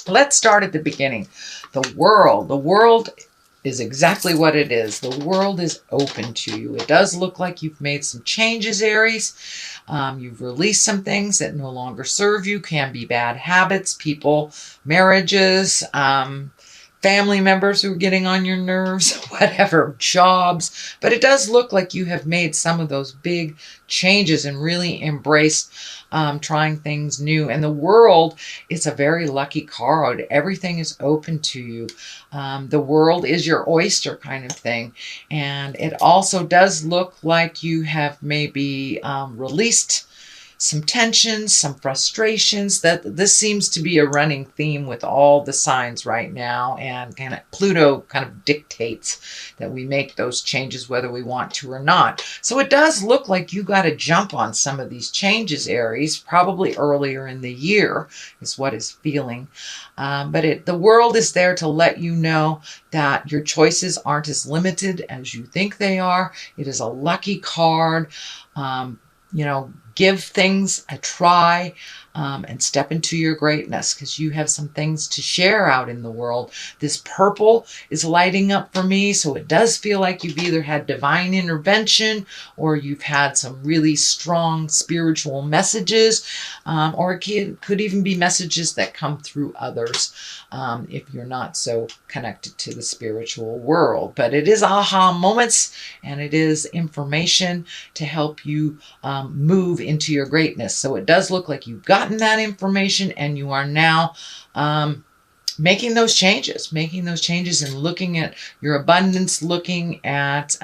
Let's start at the beginning. The world is exactly what it is. The world is open to you. It does look like you've made some changes, Aries. You've released some things that no longer serve you, can be bad habits, people, marriages, family members who are getting on your nerves, whatever, jobs. But it does look like you have made some of those big changes and really embraced trying things new. And the world is a very lucky card. Everything is open to you. The world is your oyster kind of thing. And it also does look like you have maybe released some tensions, some frustrations. That this seems to be a running theme with all the signs right now, and kind of Pluto kind of dictates that we make those changes whether we want to or not. So it does look like you got to jump on some of these changes, Aries, probably earlier in the year is what is feeling. But the world is there to let you know that your choices aren't as limited as you think they are. It is a lucky card. Give things a try and step into your greatness, because you have some things to share out in the world. This purple is lighting up for me, so it does feel like you've either had divine intervention or you've had some really strong spiritual messages, or it could even be messages that come through others if you're not so connected to the spiritual world. But it is aha moments, and it is information to help you move into your greatness. So it does look like you've gotten that information and you are now making those changes and looking at your abundance, looking at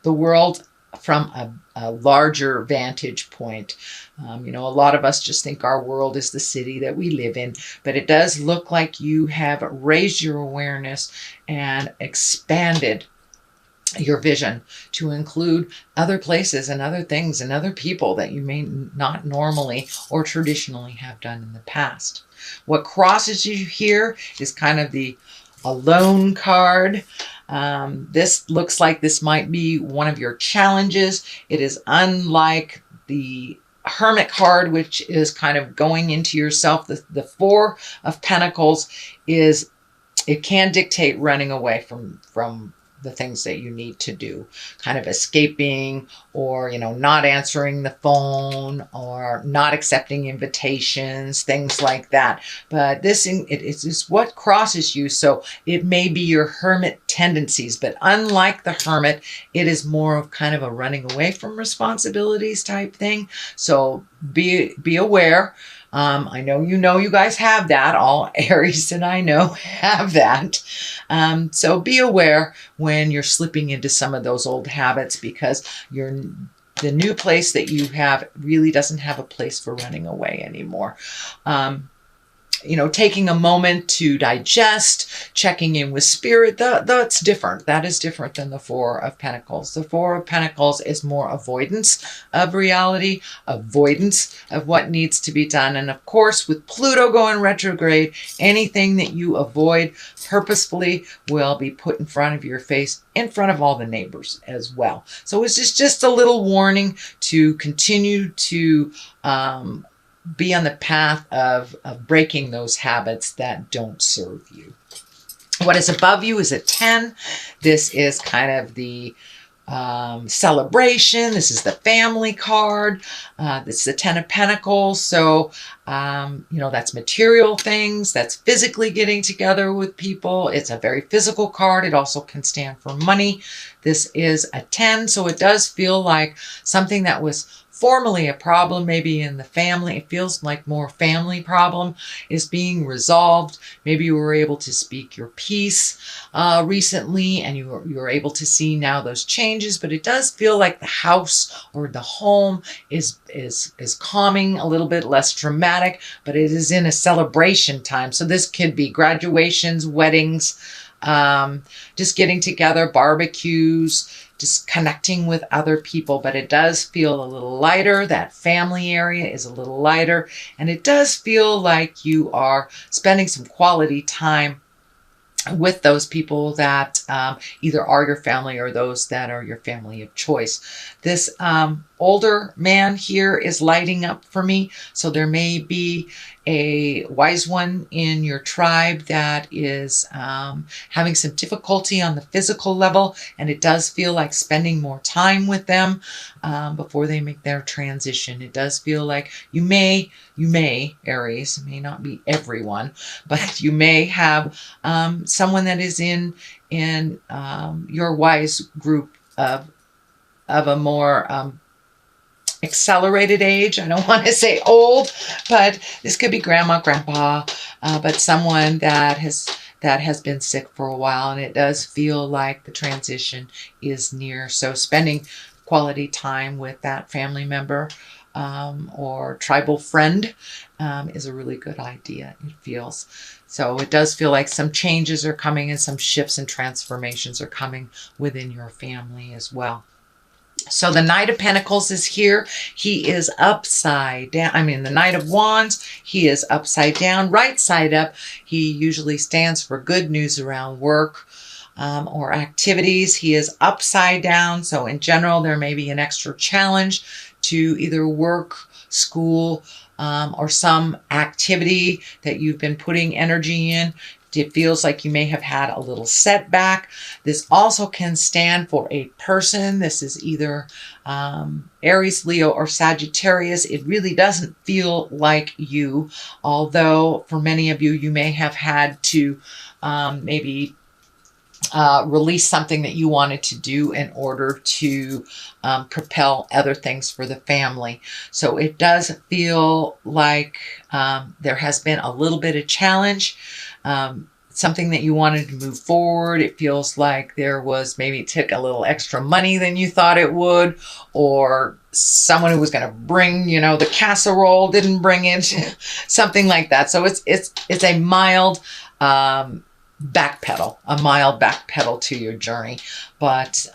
the world from a larger vantage point. A lot of us just think our world is the city that we live in, but it does look like you have raised your awareness and expanded your vision to include other places and other things and other people that you may not normally or traditionally have done in the past. What crosses you here is kind of the alone card. This looks like this might be one of your challenges. It is unlike the Hermit card, which is kind of going into yourself. The Four of Pentacles it can dictate running away from the things that you need to do, kind of escaping, or, not answering the phone, or not accepting invitations, things like that. But it's what crosses you. So it may be your hermit tendencies, but unlike the hermit, it is more of kind of a running away from responsibilities type thing. So be aware. I know you guys have that. All Aries that I know have that. So be aware when you're slipping into some of those old habits, because the new place that you have really doesn't have a place for running away anymore. Taking a moment to digest, checking in with spirit, that's different. That is different than the Four of Pentacles. The Four of Pentacles is more avoidance of reality, avoidance of what needs to be done. And of course, with Pluto going retrograde, anything that you avoid purposefully will be put in front of your face, in front of all the neighbors as well. So it's just a little warning to continue to be on the path of breaking those habits that don't serve you. What is above you is a 10. This is kind of the celebration. This is the family card. This is the 10 of Pentacles. So, that's material things. That's physically getting together with people. It's a very physical card. It also can stand for money. This is a 10. So it does feel like something that was formerly a problem, maybe in the family, it feels like more family problem, is being resolved. Maybe you were able to speak your piece recently, and you were able to see now those changes. But it does feel like the house or the home is calming, a little bit less dramatic, but it is in a celebration time. So this could be graduations, weddings, just getting together, barbecues, just connecting with other people. But it does feel a little lighter. That family area is a little lighter. And it does feel like you are spending some quality time with those people that either are your family or those that are your family of choice. This older man here is lighting up for me. So there may be a wise one in your tribe that is having some difficulty on the physical level, and it does feel like spending more time with them before they make their transition. It does feel like you may, Aries, it may not be everyone, but you may have someone that is in your wise group of a more accelerated age. I don't want to say old, but this could be grandma, grandpa, but someone that has been sick for a while, and it does feel like the transition is near. So spending quality time with that family member or tribal friend is a really good idea, it feels. So it does feel like some changes are coming and some shifts and transformations are coming within your family as well. So the Knight of Pentacles is here. He is upside down. I mean, the Knight of Wands, he is upside down, right side up. He usually stands for good news around work or activities. He is upside down. So in general, there may be an extra challenge to either work, school, or some activity that you've been putting energy in. It feels like you may have had a little setback. This also can stand for a person. This is either Aries, Leo, or Sagittarius. It really doesn't feel like you, although for many of you, you may have had to maybe release something that you wanted to do in order to propel other things for the family. So it does feel like there has been a little bit of challenge. Something that you wanted to move forward. It feels like there was, maybe it took a little extra money than you thought it would, or someone who was going to bring, the casserole didn't bring it, something like that. So it's a mild backpedal to your journey, but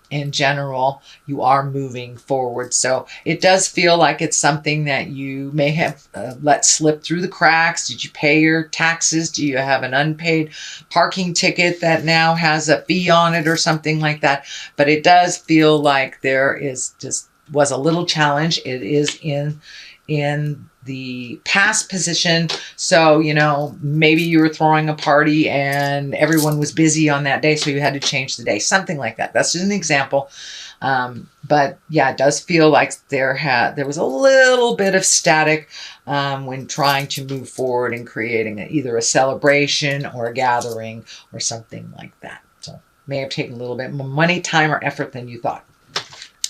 in general, you are moving forward. So it does feel like it's something that you may have let slip through the cracks. Did you pay your taxes? Do you have an unpaid parking ticket that now has a fee on it or something like that? But it does feel like there was a little challenge. It is in the past position. So, maybe you were throwing a party and everyone was busy on that day, so you had to change the day, something like that. That's just an example. But yeah, it does feel like there was a little bit of static when trying to move forward and creating either a celebration or a gathering or something like that. So may have taken a little bit more money, time, or effort than you thought.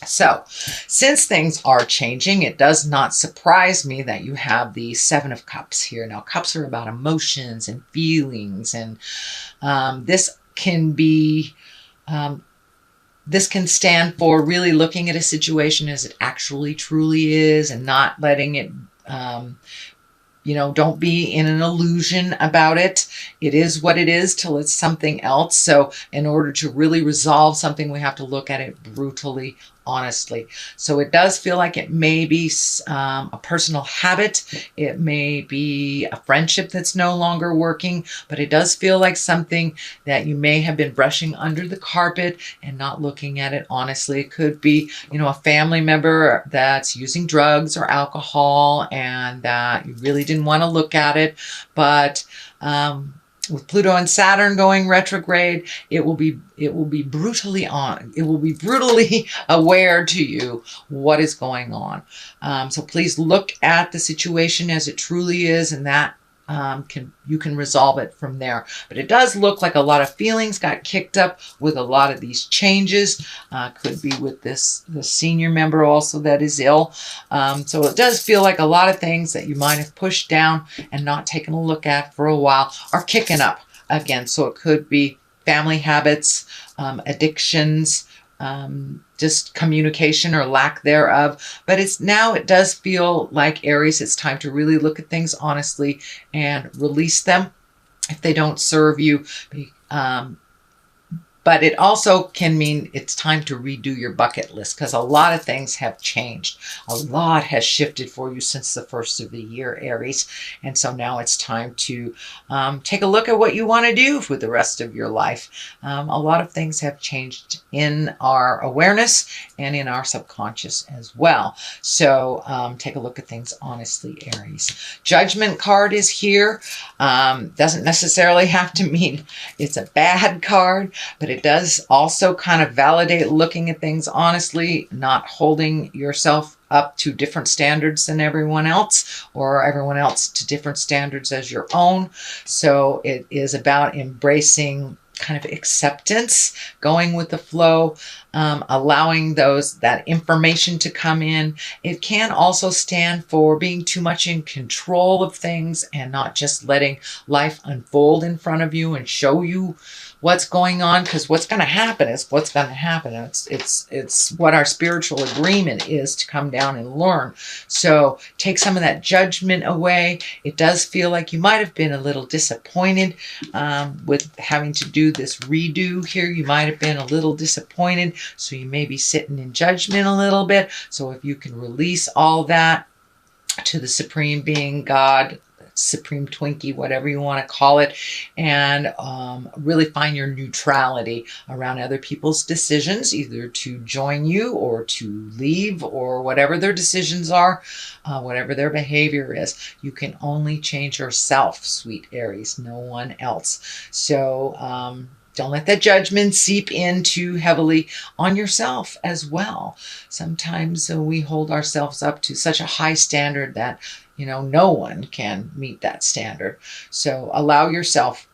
So, since things are changing, it does not surprise me that you have the Seven of Cups here. Now, cups are about emotions and feelings, and this can stand for really looking at a situation as it actually truly is, and not letting it don't be in an illusion about it. It is what it is till it's something else. So in order to really resolve something, we have to look at it brutally, honestly. So it does feel like it may be a personal habit. It may be a friendship that's no longer working, but it does feel like something that you may have been brushing under the carpet and not looking at it honestly. It could be, a family member that's using drugs or alcohol and that you really didn't want to look at it, but with Pluto and Saturn going retrograde, it will be brutally aware to you what is going on. So please look at the situation as it truly is, and that you can resolve it from there. But it does look like a lot of feelings got kicked up with a lot of these changes. Could be with the senior member also that is ill. So it does feel like a lot of things that you might have pushed down and not taken a look at for a while are kicking up again. So it could be family habits, addictions, just communication or lack thereof. But it does feel like, Aries, it's time to really look at things honestly and release them if they don't serve you. But it also can mean it's time to redo your bucket list, because a lot of things have changed. A lot has shifted for you since the first of the year, Aries. And so now it's time to take a look at what you want to do for the rest of your life. A lot of things have changed in our awareness and in our subconscious as well. So take a look at things honestly, Aries. Judgment card is here. Doesn't necessarily have to mean it's a bad card, but it does also kind of validate looking at things honestly, not holding yourself up to different standards than everyone else, or everyone else to different standards as your own. So it is about embracing kind of acceptance, going with the flow, allowing that information to come in. It can also stand for being too much in control of things and not just letting life unfold in front of you and show you what's going on, because what's going to happen is what's going to happen. It's what our spiritual agreement is to come down and learn. So take some of that judgment away. It does feel like you might have been a little disappointed with having to do this redo here. You might have been a little disappointed, so you may be sitting in judgment a little bit. So if you can release all that to the Supreme Being, God, Supreme Twinkie, whatever you want to call it, and really find your neutrality around other people's decisions, either to join you or to leave, or whatever their decisions are, whatever their behavior is. You can only change yourself, sweet Aries, no one else. So don't let that judgment seep in too heavily on yourself as well. Sometimes we hold ourselves up to such a high standard that, you know, no one can meet that standard. So allow yourself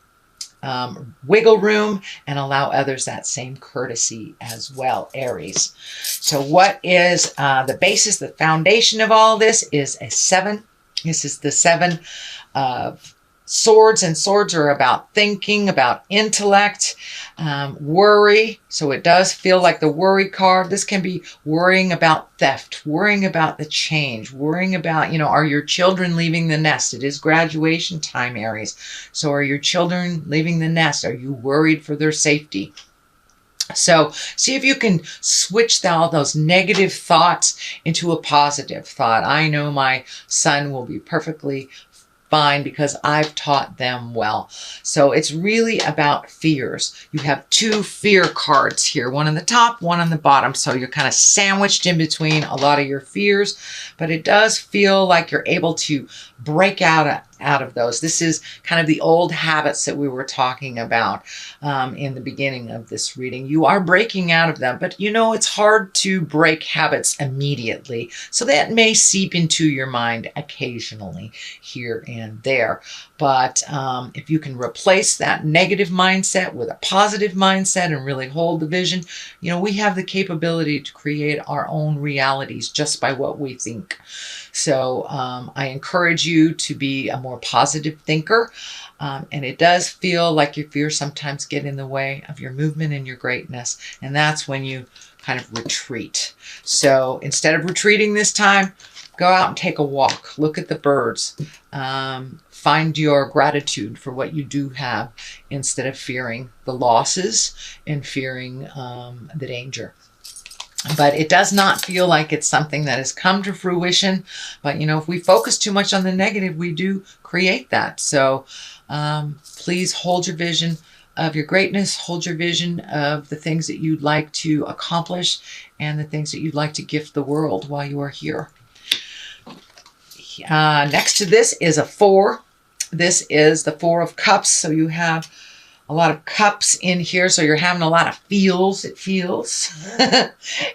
wiggle room and allow others that same courtesy as well, Aries. So what is the basis, the foundation of all this is a 7. This is the 7 of Swords, and swords are about thinking, about intellect, worry. So it does feel like the worry card. This can be worrying about theft, worrying about the change, worrying about, you know, are your children leaving the nest? It is graduation time, Aries. So are your children leaving the nest? Are you worried for their safety? So see if you can switch all those negative thoughts into a positive thought. I know my son will be perfectly fine because I've taught them well. So it's really about fears. You have 2 fear cards here, one on the top, one on the bottom. So you're kind of sandwiched in between a lot of your fears, but it does feel like you're able to break out of those. This is kind of the old habits that we were talking about in the beginning of this reading. You are breaking out of them, but you know, it's hard to break habits immediately. So that may seep into your mind occasionally here and there. But if you can replace that negative mindset with a positive mindset and really hold the vision, you know, we have the capability to create our own realities just by what we think. So I encourage you to be a more positive thinker. And it does feel like your fears sometimes get in the way of your movement and your greatness. And that's when you kind of retreat. So instead of retreating this time, go out and take a walk. Look at the birds. Find your gratitude for what you do have instead of fearing the losses and fearing the danger. But it does not feel like it's something that has come to fruition. But, you know, if we focus too much on the negative, we do create that. So please hold your vision of your greatness, hold your vision of the things that you'd like to accomplish and the things that you'd like to gift the world while you are here. Next to this is a 4. This is the 4 of Cups. So you have a lot of cups in here. So you're having a lot of feels, it feels,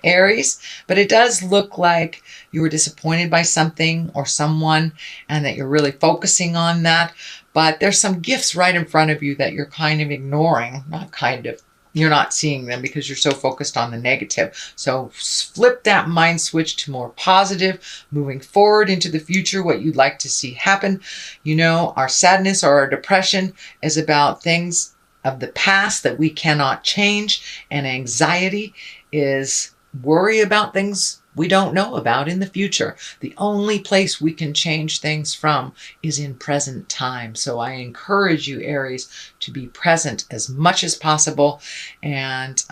Aries. But it does look like you were disappointed by something or someone and that you're really focusing on that. But there's some gifts right in front of you that you're kind of ignoring. Not kind of. You're not seeing them because you're so focused on the negative. So flip that mind switch to more positive, moving forward into the future, what you'd like to see happen. You know, our sadness or our depression is about things of the past that we cannot change. And anxiety is worry about things we don't know about in the future. The only place we can change things from is in present time. So I encourage you, Aries, to be present as much as possible and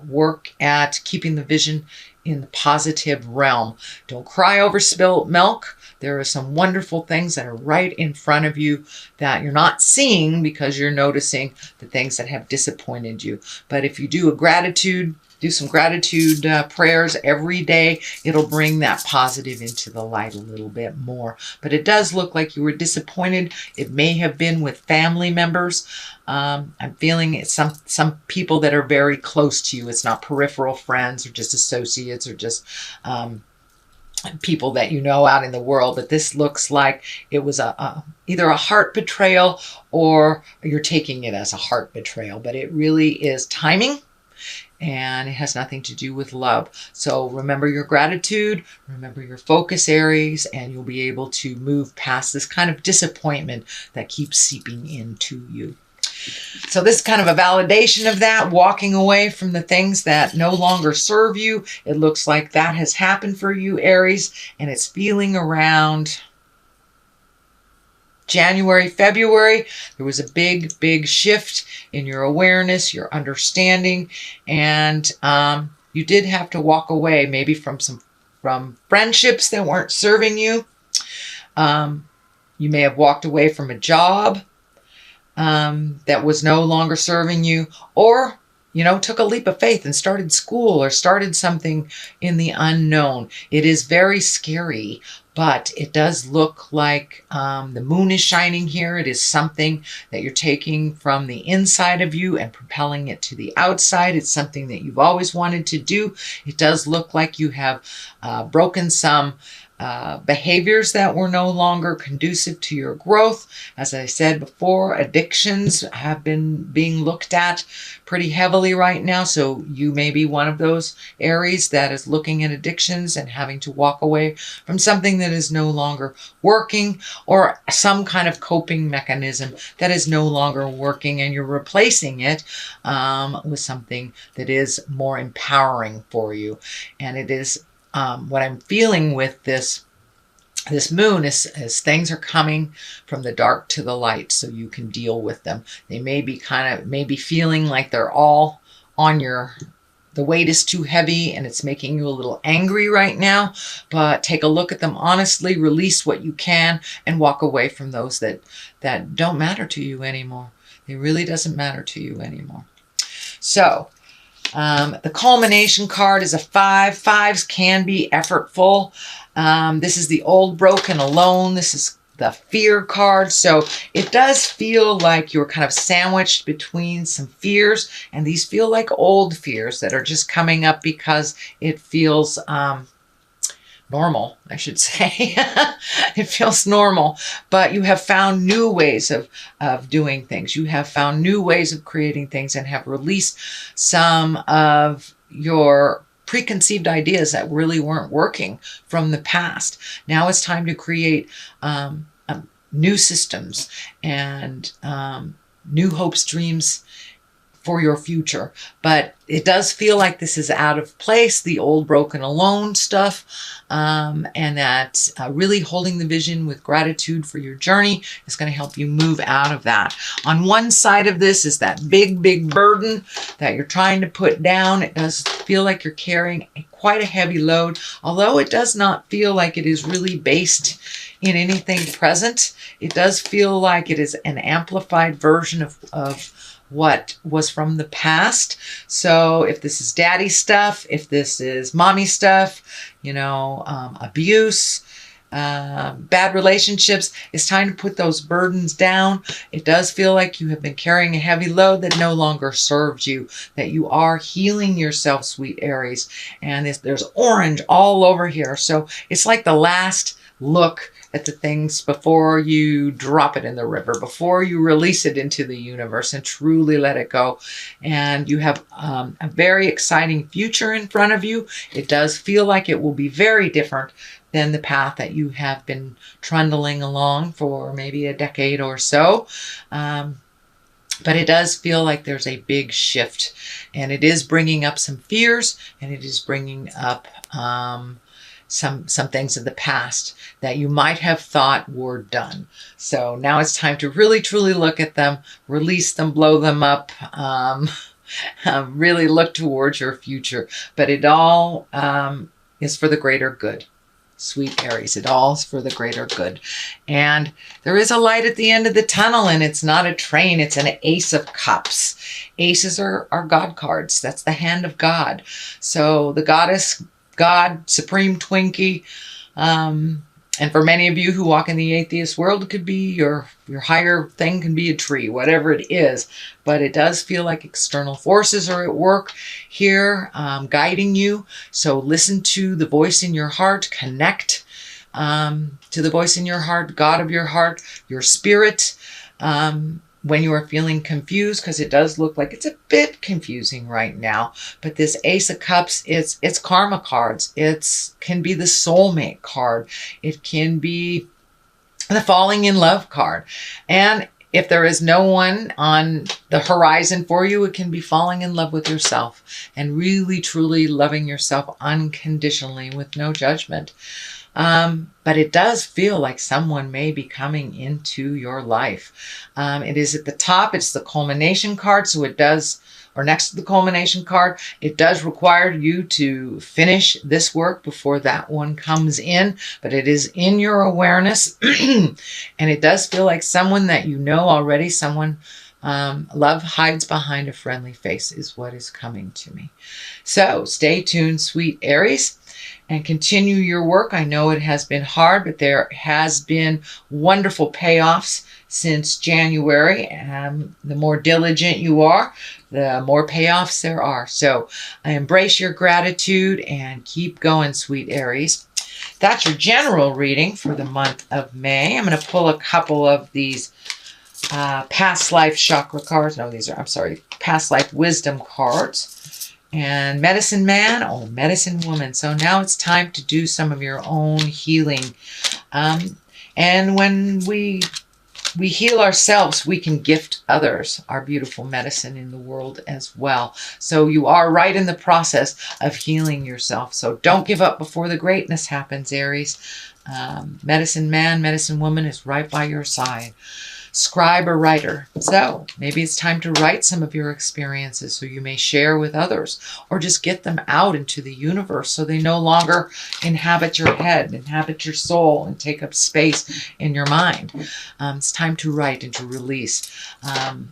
work at keeping the vision in the positive realm. Don't cry over spilt milk. There are some wonderful things that are right in front of you that you're not seeing because you're noticing the things that have disappointed you. But if you do some gratitude prayers every day, it'll bring that positive into the light a little bit more. But it does look like you were disappointed. It may have been with family members. I'm feeling it's some people that are very close to you. It's not peripheral friends or just associates or just people that you know out in the world, but this looks like it was either a heart betrayal or you're taking it as a heart betrayal, but it really is timing and it has nothing to do with love. So remember your gratitude, remember your focus, Aries, and you'll be able to move past this kind of disappointment that keeps seeping into you. So this is kind of a validation of that, walking away from the things that no longer serve you. It looks like that has happened for you, Aries, and it's feeling around January, February. There was a big shift in your awareness, your understanding, and you did have to walk away maybe from friendships that weren't serving you. You may have walked away from a job that was no longer serving you, or, took a leap of faith and started school or started something in the unknown. It is very scary, but it does look like the moon is shining here. It is something that you're taking from the inside of you and propelling it to the outside. It's something that you've always wanted to do. It does look like you have broken some behaviors that were no longer conducive to your growth. As I said before, addictions have been being looked at pretty heavily right now. So you may be one of those Aries that is looking at addictions and having to walk away from something that is no longer working, or some kind of coping mechanism that is no longer working, and you're replacing it with something that is more empowering for you. And it is what I'm feeling with this moon is things are coming from the dark to the light, so you can deal with them. They may be feeling like they're all on the weight is too heavy and it's making you a little angry right now, but take a look at them honestly, release what you can, and walk away from those that don't matter to you anymore. It really doesn't matter to you anymore. So the culmination card is a 5. 5s can be effortful. This is the old, broken, alone. This is the fear card. So it does feel like you're kind of sandwiched between some fears, and these feel like old fears that are just coming up because it feels normal, I should say. It feels normal, but you have found new ways of doing things. You have found new ways of creating things and have released some of your preconceived ideas that really weren't working from the past. Now it's time to create new systems and new hopes, dreams for your future. But it does feel like this is out of place, the old, broken, alone stuff, and that really holding the vision with gratitude for your journey is going to help you move out of that. On one side of this is that big burden that you're trying to put down. It does feel like you're carrying quite a heavy load, although it does not feel like it is really based in anything present. It does feel like it is an amplified version of what was from the past. So if this is daddy stuff, if this is mommy stuff, abuse, bad relationships, it's time to put those burdens down. It does feel like you have been carrying a heavy load that no longer serves you, that you are healing yourself, sweet Aries. And there's orange all over here. So it's like the last look at the things before you drop it in the river, before you release it into the universe and truly let it go. And you have a very exciting future in front of you. It does feel like it will be very different than the path that you have been trundling along for maybe a decade or so. But it does feel like there's a big shift, and it is bringing up some fears, and it is bringing up some things of the past that you might have thought were done. So now it's time to really truly look at them, release them, blow them up, really look towards your future. But it all is for the greater good. Sweet Aries, it all is for the greater good. And there is a light at the end of the tunnel, and it's not a train, it's an Ace of Cups. Aces are God cards. That's the hand of God. So the goddess, God, Supreme Twinkie, and for many of you who walk in the atheist world, it could be your higher thing, can be a tree, whatever it is. But it does feel like external forces are at work here, guiding you. So listen to the voice in your heart, connect to the voice in your heart, God of your heart, your spirit, when you are feeling confused, because it does look like it's a bit confusing right now. But this Ace of Cups, it's karma cards. It can be the soulmate card. It can be the falling in love card. And if there is no one on the horizon for you, it can be falling in love with yourself and really, truly loving yourself unconditionally with no judgment. But it does feel like someone may be coming into your life. It is at the top. It's the culmination card. So it does, or next to the culmination card, it does require you to finish this work before that one comes in. But it is in your awareness. And it does feel like someone that you know already, someone love hides behind a friendly face is what is coming to me. So stay tuned, sweet Aries, and continue your work. I know it has been hard, but there has been wonderful payoffs since January. The more diligent you are, the more payoffs there are. So I embrace your gratitude and keep going, sweet Aries. That's your general reading for the month of May. I'm going to pull a couple of these past life chakra cards. No, these are, I'm sorry, past life wisdom cards. And medicine man, oh, medicine woman. So now it's time to do some of your own healing. And when we heal ourselves, we can gift others our beautiful medicine in the world as well. So you are right in the process of healing yourself. So don't give up before the greatness happens, Aries. Medicine man, medicine woman is right by your side. Scribe or writer. So maybe it's time to write some of your experiences so you may share with others, or just get them out into the universe so they no longer inhabit your head, inhabit your soul, and take up space in your mind. It's time to write and to release.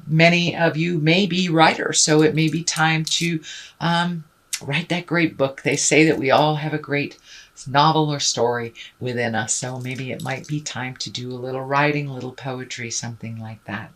Many of you may be writers, so it may be time to write that great book. They say that we all have a great novel or story within us. So maybe it might be time to do a little writing, a little poetry, something like that.